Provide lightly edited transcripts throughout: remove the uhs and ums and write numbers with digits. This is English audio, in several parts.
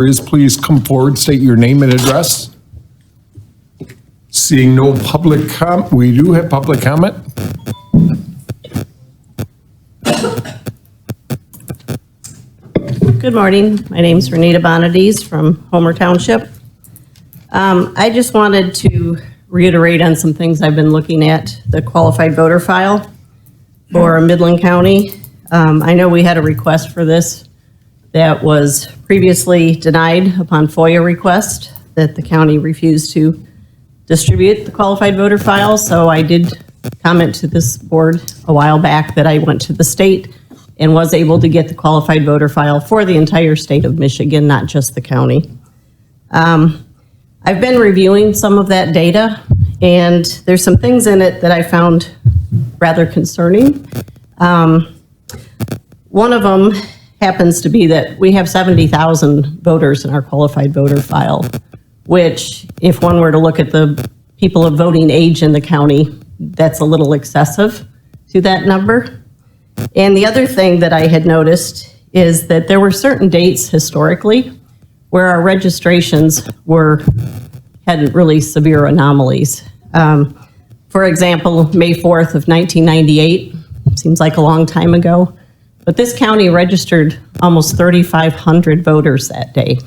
Please come forward, state your name and address. Seeing no public we do have public comment. Good morning. My name is Renita Bonadies from Homer Township. I just wanted to reiterate on some things I've been looking at, the qualified voter file for Midland County. I know we had a request for this that was previously denied upon FOIA request, that the county refused to distribute the qualified voter file. So I did comment to this board a while back that I went to the state and was able to get the qualified voter file for the entire state of Michigan, not just the county. I've been reviewing some of that data, and there's some things in it that I found rather concerning. One of them happens to be that we have 70,000 voters in our qualified voter file, which, if one were to look at the people of voting age in the county, that's a little excessive to that number. And the other thing that I had noticed is that there were certain dates historically where our registrations had really severe anomalies. For example, May 4th of 1998, seems like a long time ago, but this county registered almost 3,500 voters that day.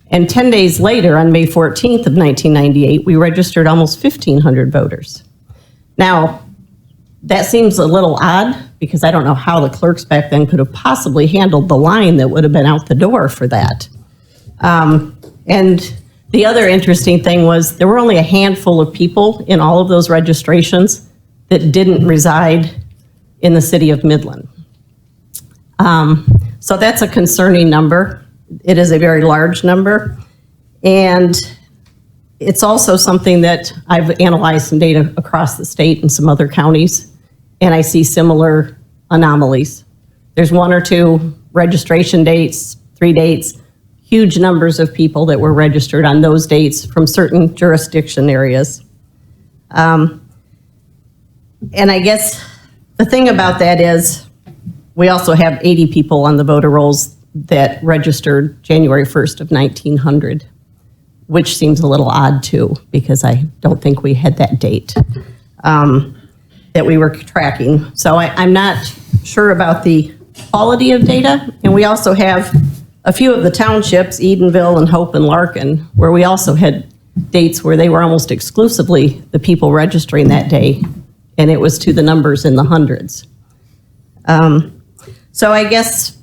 And 10 days later, on May 14th of 1998, we registered almost 1,500 voters. Now, that seems a little odd because I don't know how the clerks back then could have possibly handled the line that would have been out the door for that. And the other interesting thing was there were only a handful of people in all of those registrations that didn't reside in the city of Midland. So that's a concerning number. It is a very large number. And it's also something that I've analyzed some data across the state and some other counties, and I see similar anomalies. There's one or two registration dates, 3 dates, huge numbers of people that were registered on those dates from certain jurisdiction areas. And I guess the thing about that is we also have 80 people on the voter rolls that registered January 1st of 1900, which seems a little odd too, because I don't think we had that date that we were tracking. So I'm not sure about the quality of data. And we also have a few of the townships, Edenville and Hope and Larkin, where we also had dates where they were almost exclusively the people registering that day, and it was to the numbers in the hundreds. So I guess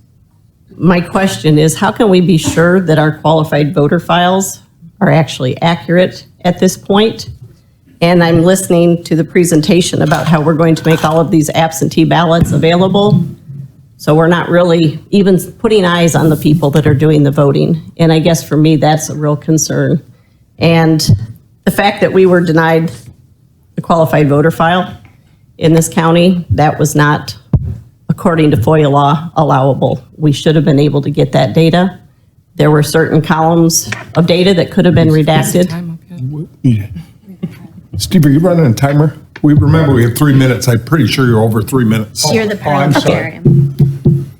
my question is, how can we be sure that our qualified voter files are actually accurate at this point? And I'm listening to the presentation about how we're going to make all of these absentee ballots available. So we're not really even putting eyes on the people that are doing the voting. And I guess for me, that's a real concern. And the fact that we were denied the qualified voter file in this county, that was not, according to FOIA law, allowable. We should have been able to get that data. There were certain columns of data that could have been redacted. Steve, are you running a timer? We have 3 minutes. I'm pretty sure you're over 3 minutes. You're the parliamentarian.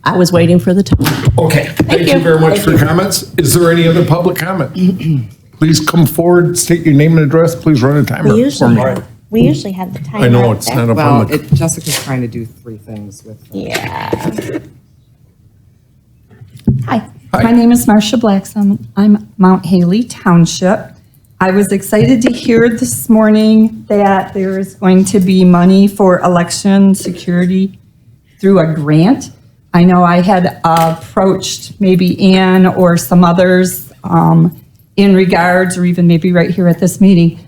I was waiting for the time. Okay, thank you very much for your comments. Is there any other public comment? Please come forward, state your name and address. Please run a timer for me. We usually have the timer. I know up it's there. not up on the. Jessica's trying to do 3 things with. Yeah. Hi. Hi. My name is Marcia Blackson. I'm Mount Haley Township. I was excited to hear this morning that there is going to be money for election security through a grant. I know I had approached maybe Ann or some others in regards, or even maybe right here at this meeting,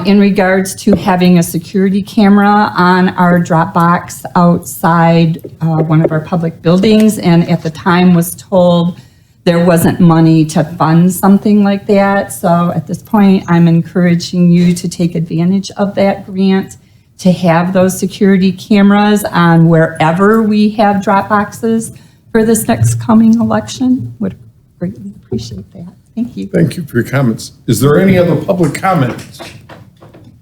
in regards to having a security camera on our drop box outside one of our public buildings, and at the time was told there wasn't money to fund something like that. So at this point, I'm encouraging you to take advantage of that grant to have those security cameras on wherever we have drop boxes for this next coming election. Would greatly appreciate that. Thank you. Thank you for your comments. Is there any other public comments?